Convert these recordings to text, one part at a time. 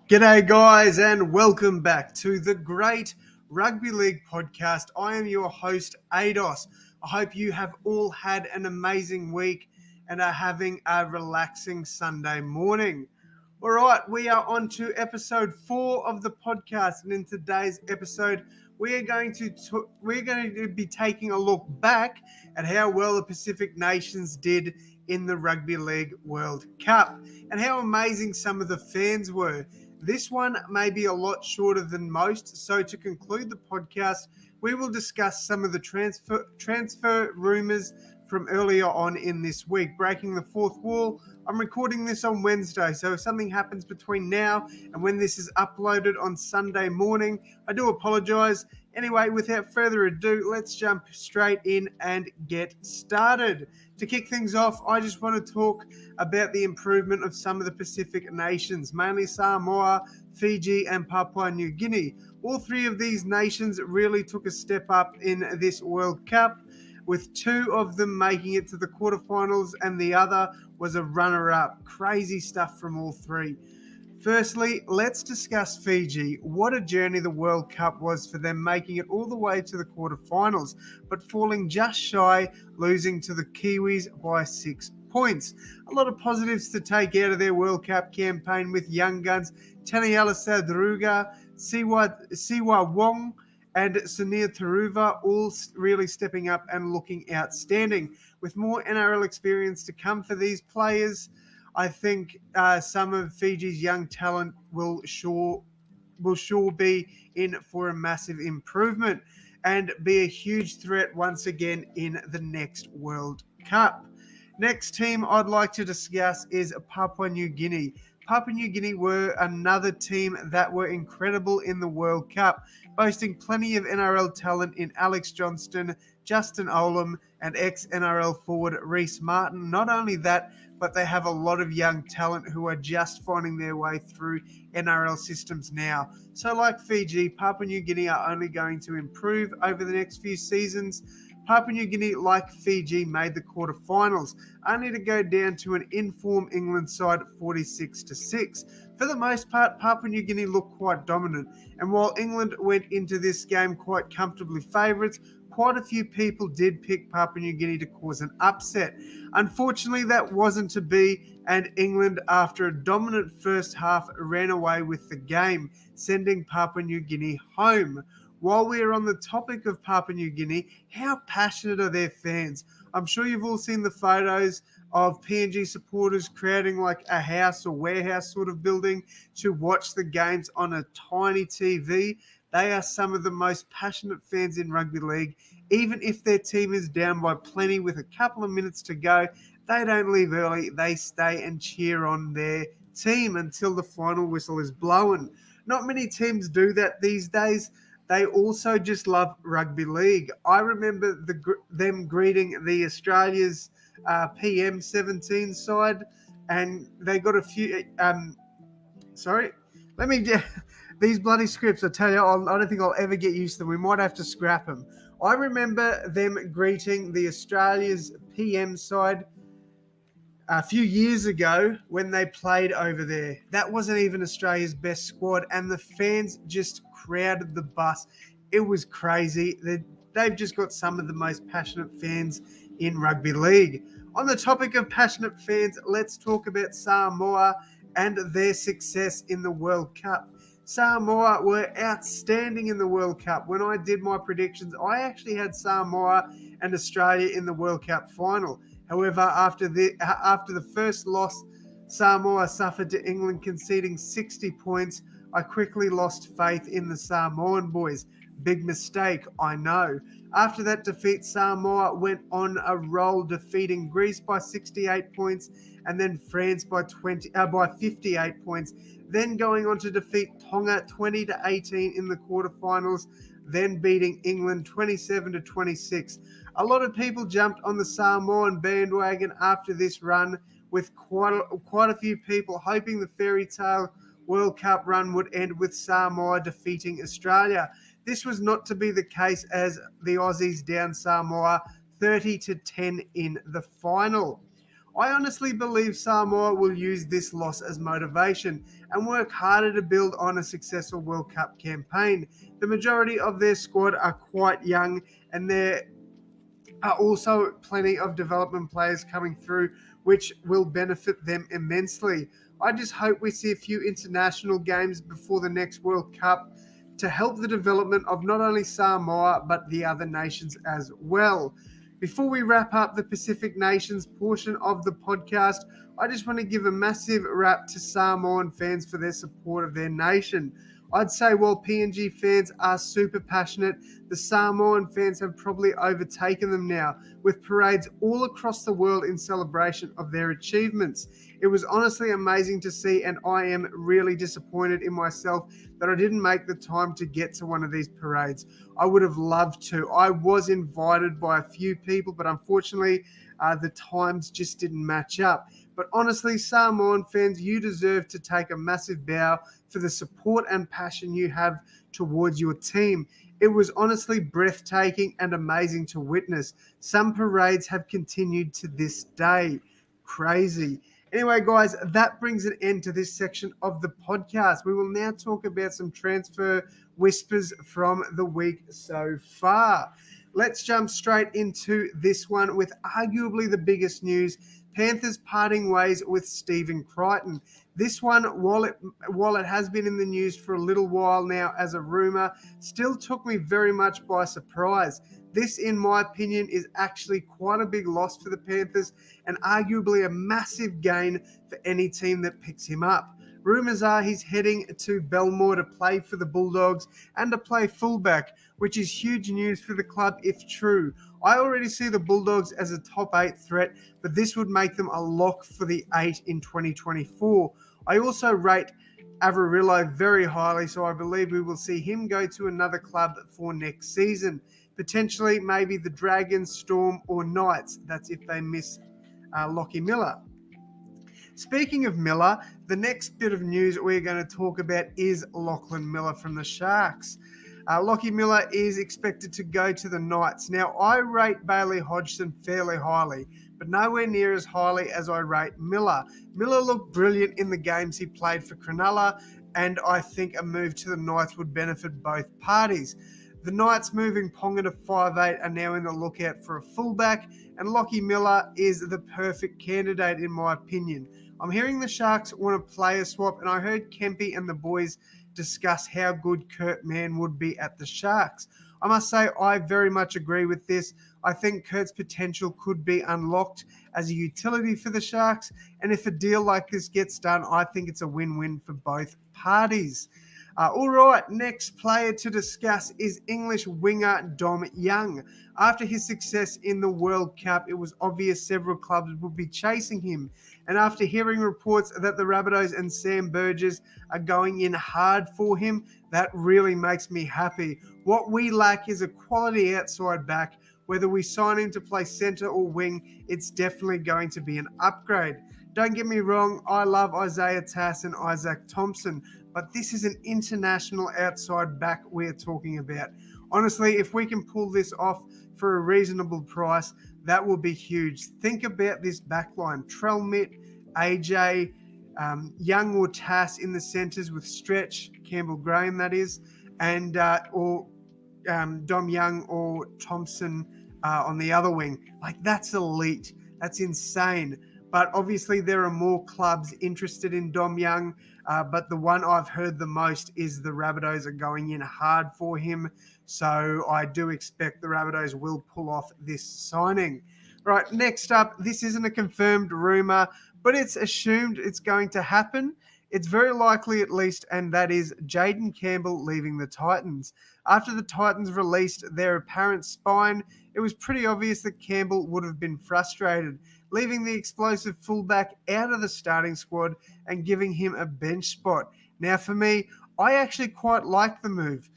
G'day guys and welcome back to the Great Rugby League podcast. I am your host Ados. I hope you have all had an amazing week and are having a relaxing Sunday morning. All right, we are on to episode 4 of the podcast, and in today's episode we're going to be taking a look back at how well the Pacific nations did in the Rugby League World Cup and how amazing some of the fans were. This one may be a lot shorter than most, so to conclude the podcast, we will discuss some of the transfer rumours from earlier on in this week, breaking the fourth wall. I'm recording this on Wednesday, so if something happens between now and when this is uploaded on Sunday morning, I do apologise. Anyway, without further ado, let's jump straight in and get started. To kick things off, I just want to talk about the improvement of some of the Pacific nations, mainly Samoa, Fiji, and Papua New Guinea. All three of these nations really took a step up in this World Cup, with two of them making it to the quarterfinals and the other was a runner-up. Crazy stuff from all three. Firstly, let's discuss Fiji. What a journey the World Cup was for them, making it all the way to the quarterfinals, but falling just shy, losing to the Kiwis by 6 points. A lot of positives to take out of their World Cup campaign with young guns Taniela Sadruga, Siwa Wong, and Sunir Taruva all really stepping up and looking outstanding. With more NRL experience to come for these players, I think some of Fiji's young talent will sure be in for a massive improvement and be a huge threat once again in the next World Cup. Next team I'd like to discuss is Papua New Guinea. Papua New Guinea were another team that were incredible in the World Cup, boasting plenty of NRL talent in Alex Johnston, Justin Olam, and ex-NRL forward Reece Martin. Not only that, but they have a lot of young talent who are just finding their way through NRL systems now. So like Fiji, Papua New Guinea are only going to improve over the next few seasons. Papua New Guinea, like Fiji, made the quarterfinals, only to go down to an in-form England side 46-6. For the most part, Papua New Guinea looked quite dominant, and while England went into this game quite comfortably favourites, quite a few people did pick Papua New Guinea to cause an upset. Unfortunately, that wasn't to be, and England, after a dominant first half, ran away with the game, sending Papua New Guinea home. While we are on the topic of Papua New Guinea, how passionate are their fans? I'm sure you've all seen the photos of PNG supporters creating like a house or warehouse sort of building to watch the games on a tiny TV. They are some of the most passionate fans in rugby league. Even if their team is down by plenty with a couple of minutes to go, they don't leave early. They stay and cheer on their team until the final whistle is blown. Not many teams do that these days. They also just love rugby league. I remember them greeting the Australia's PM17 side, and they got a few. These bloody scripts, I tell you, I don't think I'll ever get used to them. We might have to scrap them. I remember them greeting the Australia's PM side a few years ago when they played over there. That wasn't even Australia's best squad, and the fans just crowded the bus. It was crazy. They've just got some of the most passionate fans in rugby league. On the topic of passionate fans, let's talk about Samoa and their success in the World Cup. Samoa were outstanding in the World Cup. When I did my predictions, I actually had Samoa and Australia in the World Cup final. However, after the first loss Samoa suffered to England, conceding 60 points, I quickly lost faith in the Samoan boys. Big mistake, I know. After that defeat, Samoa went on a roll, defeating Greece by 68 points and then France by 58 points, then going on to defeat Tonga 20-18 in the quarterfinals, then beating England 27-26. A lot of people jumped on the Samoan bandwagon after this run, with quite a few people hoping the fairy tale World Cup run would end with Samoa defeating Australia. This was not to be the case, as the Aussies downed Samoa 30-10 in the final. I honestly believe Samoa will use this loss as motivation and work harder to build on a successful World Cup campaign. The majority of their squad are quite young, and there are also plenty of development players coming through, which will benefit them immensely. I just hope we see a few international games before the next World Cup to help the development of not only Samoa but the other nations as well. Before we wrap up the Pacific Nations portion of the podcast, I just want to give a massive wrap to Samoan fans for their support of their nation. I'd say while PNG fans are super passionate, the Samoan fans have probably overtaken them now, with parades all across the world in celebration of their achievements. It was honestly amazing to see, and I am really disappointed in myself that I didn't make the time to get to one of these parades. I would have loved to. I was invited by a few people, but unfortunately, the times just didn't match up. But honestly, Samoan fans, you deserve to take a massive bow for the support and passion you have towards your team. It was honestly breathtaking and amazing to witness. Some parades have continued to this day. Crazy. Anyway, guys, that brings an end to this section of the podcast. We will now talk about some transfer whispers from the week so far. Let's jump straight into this one with arguably the biggest news: Panthers parting ways with Stephen Crichton. This one, while it has been in the news for a little while now as a rumour, still took me very much by surprise. This, in my opinion, is actually quite a big loss for the Panthers and arguably a massive gain for any team that picks him up. Rumours are he's heading to Belmore to play for the Bulldogs and to play fullback, which is huge news for the club if true. I already see the Bulldogs as a top 8 threat, but this would make them a lock for the 8 in 2024. I also rate Averillo very highly, so I believe we will see him go to another club for next season. Potentially maybe the Dragons, Storm or Knights. That's if they miss Lockie Miller. Speaking of Miller, the next bit of news we're going to talk about is Lachlan Miller from the Sharks. Lockie Miller is expected to go to the Knights. Now, I rate Bailey Hodgson fairly highly, but nowhere near as highly as I rate Miller. Miller looked brilliant in the games he played for Cronulla, and I think a move to the Knights would benefit both parties. The Knights moving Ponga to 5'8" are now in the lookout for a fullback, and Lockie Miller is the perfect candidate in my opinion. I'm hearing the Sharks want a player swap, and I heard Kempy and the boys discuss how good Kurt Mann would be at the Sharks. I must say I very much agree with this. I think Kurt's potential could be unlocked as a utility for the Sharks, and if a deal like this gets done, I think it's a win-win for both parties. All right, next player to discuss is English winger Dom Young. After his success in the World Cup, it was obvious several clubs would be chasing him. And after hearing reports that the Rabbitohs and Sam Burgess are going in hard for him, that really makes me happy. What we lack is a quality outside back. Whether we sign him to play centre or wing, it's definitely going to be an upgrade. Don't get me wrong, I love Isaiah Tass and Isaac Thompson, but this is an international outside back we're talking about. Honestly, if we can pull this off for a reasonable price, that will be huge. Think about this backline: Trelmit, AJ, Young or Tass in the centres with Stretch, Campbell Graham that is, and or Dom Young or Thompson on the other wing. Like, that's elite. That's insane. But obviously there are more clubs interested in Dom Young, but the one I've heard the most is the Rabbitohs are going in hard for him. So I do expect the Rabbitohs will pull off this signing. Right, next up, this isn't a confirmed rumour, but it's assumed it's going to happen. It's very likely at least, and that is Jaden Campbell leaving the Titans. After the Titans released their apparent spine, it was pretty obvious that Campbell would have been frustrated, leaving the explosive fullback out of the starting squad and giving him a bench spot. Now, for me, I actually quite like the move.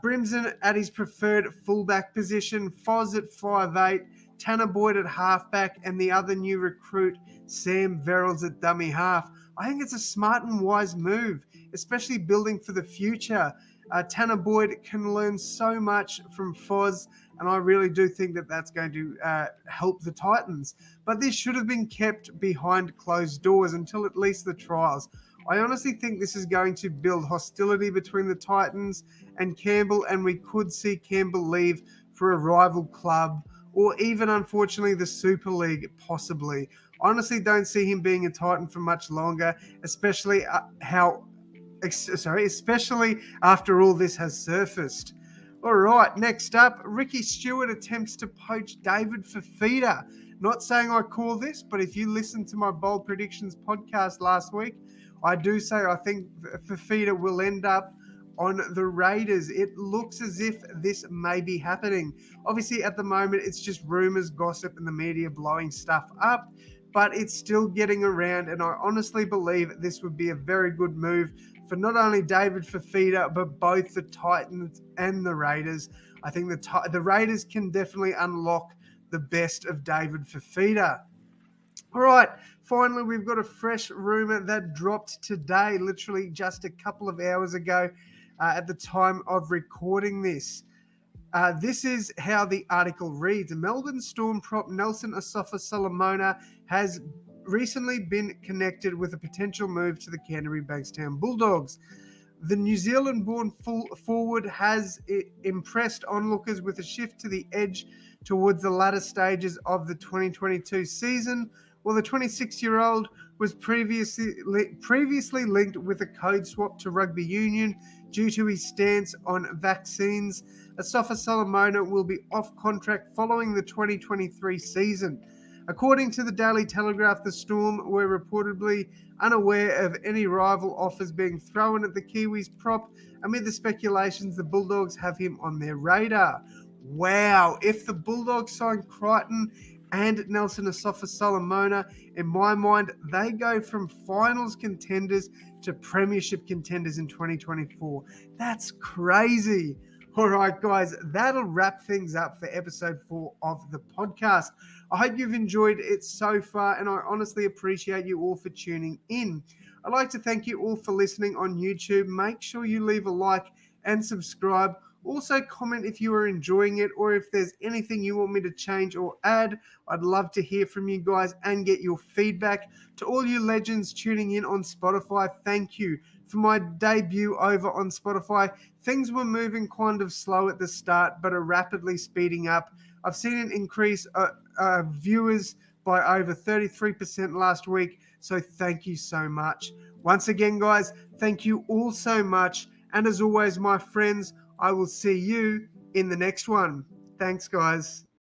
Brimson at his preferred fullback position, Foz at 5'8", Tanner Boyd at halfback, and the other new recruit, Sam Verrills at dummy half. I think it's a smart and wise move, especially building for the future. Tanner Boyd can learn so much from Foz, and I really do think that that's going to help the Titans. But this should have been kept behind closed doors until at least the trials. I honestly think this is going to build hostility between the Titans and Campbell, and we could see Campbell leave for a rival club or even, unfortunately, the Super League, possibly. I honestly don't see him being a Titan for much longer, especially especially after all this has surfaced. All right, next up, Ricky Stewart attempts to poach David Fafita. Not saying I call this, but if you listened to my Bold Predictions podcast last week, I do say I think Fafita will end up on the Raiders. It looks as if this may be happening. Obviously, at the moment, it's just rumors, gossip, and the media blowing stuff up, but it's still getting around, and I honestly believe this would be a very good move for not only David Fafita, but both the Titans and the Raiders. I think the Raiders can definitely unlock the best of David Fafita. All right, finally, we've got a fresh rumor that dropped today, literally just a couple of hours ago at the time of recording this. This is how the article reads. Melbourne Storm prop Nelson Asafa-Solomona has recently been connected with a potential move to the Canterbury Bankstown Bulldogs. The New Zealand-born forward has impressed onlookers with a shift to the edge towards the latter stages of the 2022 season, while the 26-year-old was previously linked with a code swap to rugby union due to his stance on vaccines. Asafa-Solomona will be off contract following the 2023 season. According to the Daily Telegraph, the Storm were reportedly unaware of any rival offers being thrown at the Kiwis prop. Amid the speculations, the Bulldogs have him on their radar. Wow, if the Bulldogs sign Crichton and Nelson Asafa-Solomona, in my mind, they go from finals contenders to premiership contenders in 2024. That's crazy. All right, guys, that'll wrap things up for episode 4 of the podcast. I hope you've enjoyed it so far, and I honestly appreciate you all for tuning in. I'd like to thank you all for listening on YouTube. Make sure you leave a like and subscribe. Also, comment if you are enjoying it or if there's anything you want me to change or add. I'd love to hear from you guys and get your feedback. To all you legends tuning in on Spotify, thank you. For my debut over on Spotify, things were moving kind of slow at the start, but are rapidly speeding up. I've seen an increase viewers by over 33% last week, so thank you so much. Once again, guys, thank you all so much. And as always, my friends, I will see you in the next one. Thanks, guys.